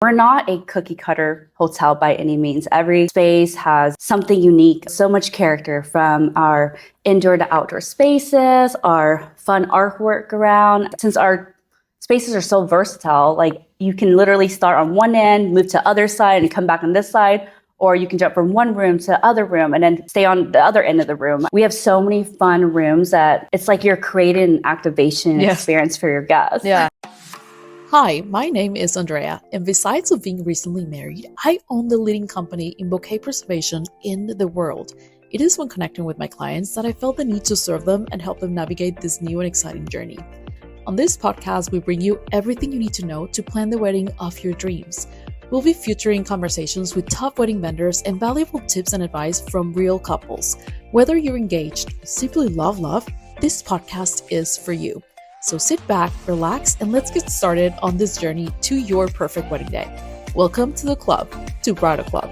We're not a cookie cutter hotel by any means. Every space has something unique, so much character, from our indoor to outdoor spaces, our fun artwork around. Since our spaces are so versatile, like you can literally start on one end, move to other side and come back on this side, or you can jump from one room to other room and then stay on the other end of the room. We have so many fun rooms that it's like you're creating an activation experience for your guests. Yeah. Hi, my name is Andrea, and besides of being recently married, I own the leading company in bouquet preservation in the world. It is when connecting with my clients that I felt the need to serve them and help them navigate this new and exciting journey. On this podcast, we bring you everything you need to know to plan the wedding of your dreams. We'll be featuring conversations with top wedding vendors and valuable tips and advice from real couples. Whether you're engaged or simply love, this podcast is for you. So sit back, relax, and let's get started on this journey to your perfect wedding day. Welcome to the club, to Bridal Club.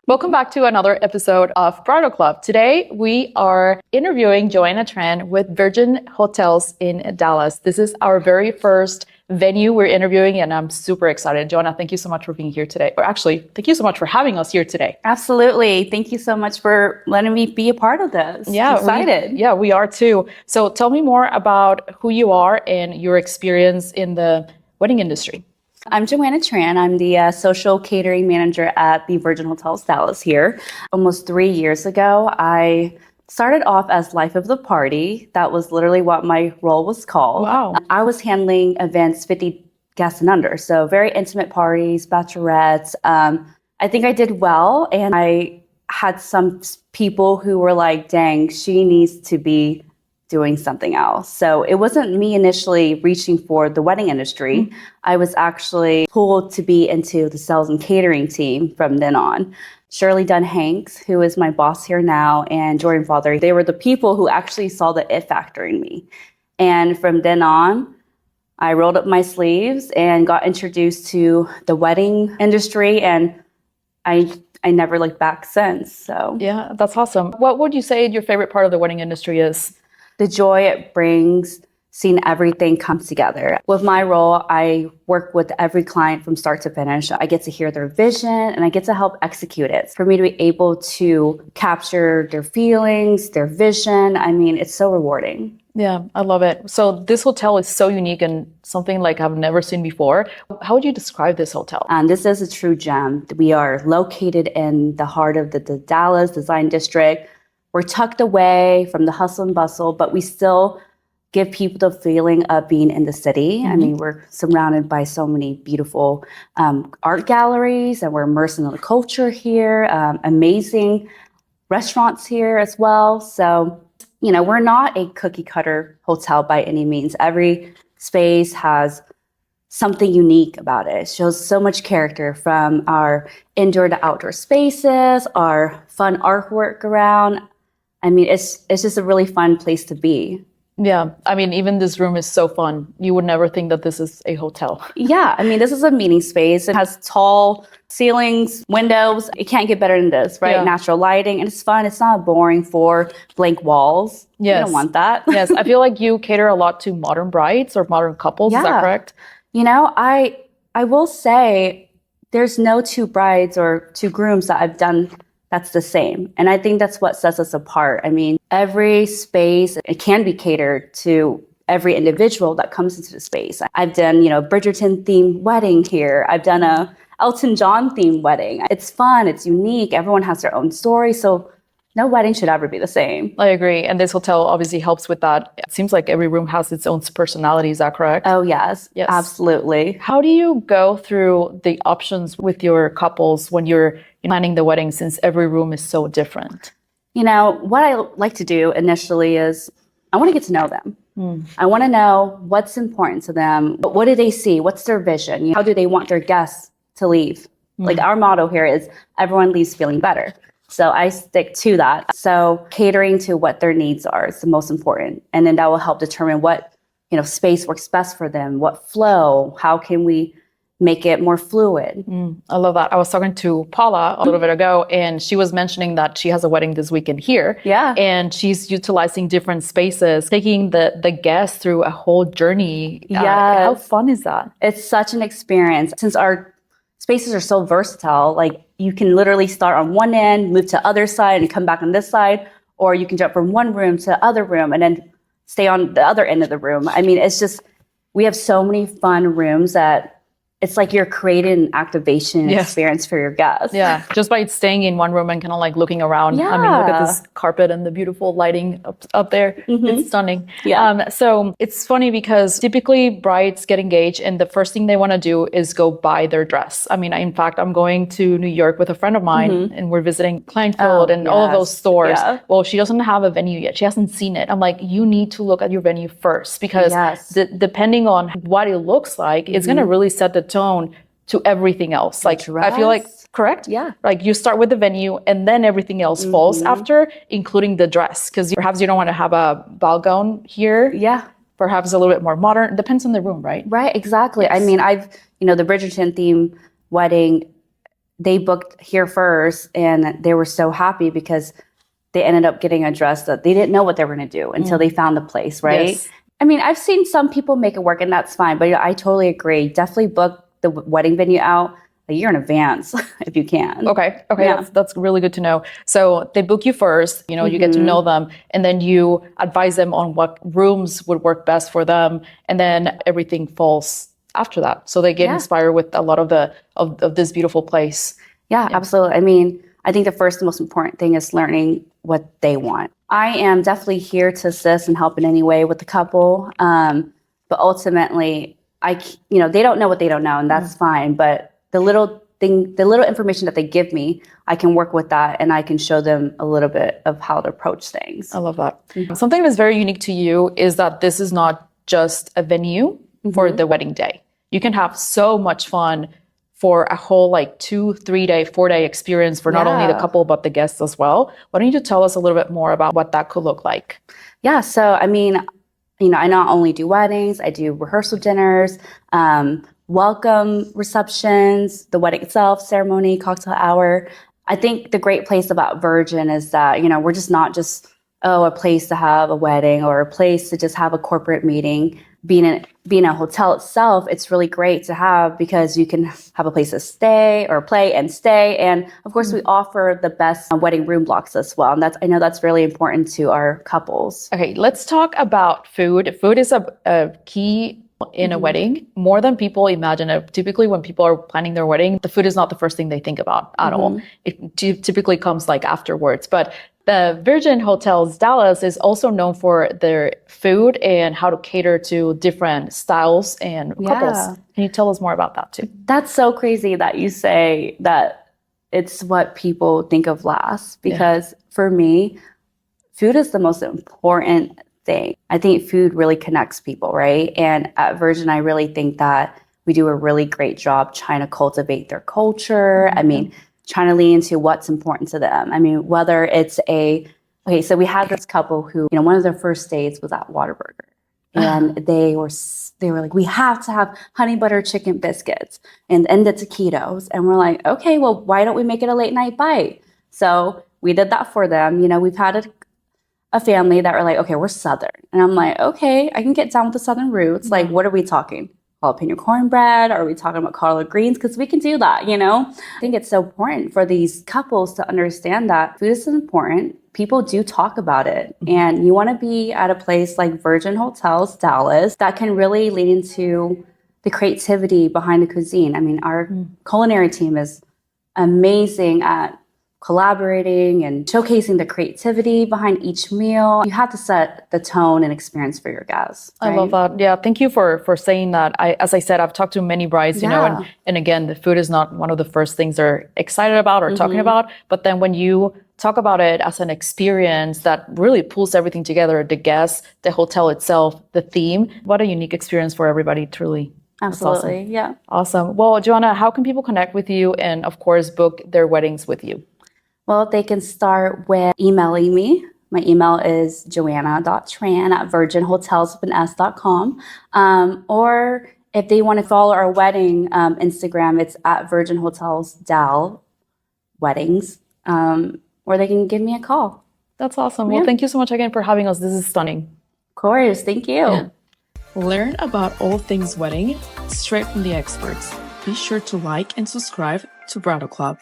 Welcome back to another episode of Bridal Club. Today, we are interviewing Joanna Tran with Virgin Hotels in Dallas. This is our very first venue we're interviewing, and I'm super excited. Joanna, thank you so much for being here today. Or actually, thank you so much for having us here today. Absolutely. Thank you so much for letting me be a part of this. Yeah, excited. We are too. So tell me more about who you are and your experience in the wedding industry. I'm Joanna Tran. I'm the social catering manager at the Virgin Hotels Dallas here. Almost 3 years ago, I started off as life of the party. That was literally what my role was called. Wow. I was handling events 50 guests and under, so very intimate parties, bachelorettes. I think I did well, and I had some people who were like, dang, she needs to be doing something else. So it wasn't me initially reaching for the wedding industry. Mm-hmm. I was actually pulled to be into the sales and catering team from then on. Shirley Dunn-Hanks, who is my boss here now, and Jordan Father, they were the people who actually saw the it factor in me. And from then on, I rolled up my sleeves and got introduced to the wedding industry, and I never looked back since. So yeah, that's awesome. What would you say your favorite part of the wedding industry is? The joy it brings, seeing everything come together. With my role, I work with every client from start to finish. I get to hear their vision and I get to help execute it. For me to be able to capture their feelings, their vision, I mean, it's so rewarding. Yeah, I love it. So this hotel is so unique and something like I've never seen before. How would you describe this hotel? This is a true gem. We are located in the heart of the Dallas Design District. We're tucked away from the hustle and bustle, but we still give people the feeling of being in the city. Mm-hmm. I mean, we're surrounded by so many beautiful art galleries, and we're immersed in the culture here. Amazing restaurants here as well. So, we're not a cookie cutter hotel by any means. Every space has something unique about it. It shows so much character, from our indoor to outdoor spaces, our fun artwork around. I mean, it's just a really fun place to be. Yeah. I mean, even this room is so fun. You would never think that this is a hotel. Yeah. I mean, this is a meeting space. It has tall ceilings, windows. It can't get better than this, right? Yeah. Natural lighting. And it's fun. It's not boring for blank walls. Yes. You don't want that. Yes. I feel like you cater a lot to modern brides or modern couples. Yeah. Is that correct? I will say there's no two brides or two grooms that I've done that's the same. And I think that's what sets us apart. I mean, every space, it can be catered to every individual that comes into the space. I've done, Bridgerton themed wedding here. I've done a Elton John themed wedding. It's fun. It's unique. Everyone has their own story. So no wedding should ever be the same. I agree. And this hotel obviously helps with that. It seems like every room has its own personality. Is that correct? Oh, yes. Absolutely. How do you go through the options with your couples when you're planning the wedding, since every room is so different? What I like to do initially is I want to get to know them. I want to know what's important to them. What do they see? What's their vision? How do they want their guests to leave? Like our motto here is everyone leaves feeling better. So I stick to that. So catering to what their needs are is the most important. And then that will help determine what, space works best for them, what flow, how can we make it more fluid. I love that. I was talking to Paula a little bit ago, and she was mentioning that she has a wedding this weekend here. Yeah. And she's utilizing different spaces, taking the guests through a whole journey. Yes. How fun is that? It's such an experience. Since our spaces are so versatile, like you can literally start on one end, move to other side and come back on this side, or you can jump from one room to the other room and then stay on the other end of the room. I mean, it's just, we have so many fun rooms that it's like you're creating an activation experience for your guests. Yeah, just by staying in one room and kind of like looking around. Yeah. I mean, look at this carpet and the beautiful lighting up there. It's stunning. Yeah. So it's funny because typically brides get engaged and the first thing they want to do is go buy their dress. I mean, in fact, I'm going to New York with a friend of mine and we're visiting Kleinfeld and all of those stores. Yeah. Well, she doesn't have a venue yet. She hasn't seen it. I'm like, you need to look at your venue first because depending on what it looks like, it's going to really set the tone to everything else. Like, I feel like, correct? Yeah. Like you start with the venue and then everything else falls after, including the dress. Because perhaps you don't want to have a ball gown here. Yeah. Perhaps a little bit more modern. Depends on the room, right? Right, exactly. Yes. I mean, the Bridgerton theme wedding, they booked here first and they were so happy because they ended up getting a dress that they didn't know what they were going to do until they found the place, right? Yes. I mean, I've seen some people make it work and that's fine, but I totally agree. Definitely book the wedding venue out a year in advance if you can. Okay. Yeah. That's really good to know. So they book you first, you get to know them, and then you advise them on what rooms would work best for them, and then everything falls after that. So they get inspired with a lot of this beautiful place. Yeah, absolutely. I mean, I think the first and most important thing is learning what they want. I am definitely here to assist and help in any way with the couple. But ultimately, they don't know what they don't know, and that's fine. But the little information that they give me, I can work with that and I can show them a little bit of how to approach things. I love that. Something that's very unique to you is that this is not just a venue for the wedding day. You can have so much fun for a whole 2, 3 day, 4 day experience for not only the couple, but the guests as well. Why don't you tell us a little bit more about what that could look like? Yeah. So, I mean, I not only do weddings, I do rehearsal dinners, welcome receptions, the wedding itself, ceremony, cocktail hour. I think the great place about Virgin is that, we're just not just, a place to have a wedding or a place to just have a corporate meeting. Being a hotel itself, it's really great to have because you can have a place to stay or play and stay. And of course, we offer the best wedding room blocks as well. And I know that's really important to our couples. Okay, let's talk about food. Food is a key in a wedding, more than people imagine. Typically, when people are planning their wedding, the food is not the first thing they think about at all. It typically comes afterwards. But the Virgin Hotels Dallas is also known for their food and how to cater to different styles and couples. Can you tell us more about that too? That's so crazy that you say that it's what people think of last, because for me, food is the most important thing. I think food really connects people, right? And at Virgin, I really think that we do a really great job trying to cultivate their culture. I mean, trying to lean into what's important to them. I mean, whether it's so we had this couple who, one of their first dates was at Whataburger. And they were like, we have to have honey butter chicken biscuits and the taquitos. And we're like, okay, well, why don't we make it a late night bite? So we did that for them. We've had a family that were like, okay, we're Southern. And I'm like, okay, I can get down with the Southern roots. Like, what are we talking? Jalapeno cornbread? Are we talking about collard greens? Because we can do that, I think it's so important for these couples to understand that food is important. People do talk about it. And you want to be at a place like Virgin Hotels Dallas that can really lean into the creativity behind the cuisine. I mean, our culinary team is amazing at collaborating and showcasing the creativity behind each meal. You have to set the tone and experience for your guests. Right? I love that. Yeah, thank you for saying that. As I said, I've talked to many brides, and again, the food is not one of the first things they're excited about or talking about. But then when you talk about it as an experience that really pulls everything together, the guests, the hotel itself, the theme, what a unique experience for everybody, truly. Absolutely. Awesome. Yeah. Awesome. Well, Joanna, how can people connect with you and, of course, book their weddings with you? Well, they can start with emailing me. My email is joanna.tran@virginhotels.com. Or If they want to follow our wedding Instagram, it's at Virgin Hotels Dal Weddings, or they can give me a call. That's awesome. Yeah. Well, thank you so much again for having us. This is stunning. Of course. Thank you. Yeah. Learn about all things wedding straight from the experts. Be sure to like and subscribe to Bridal Club.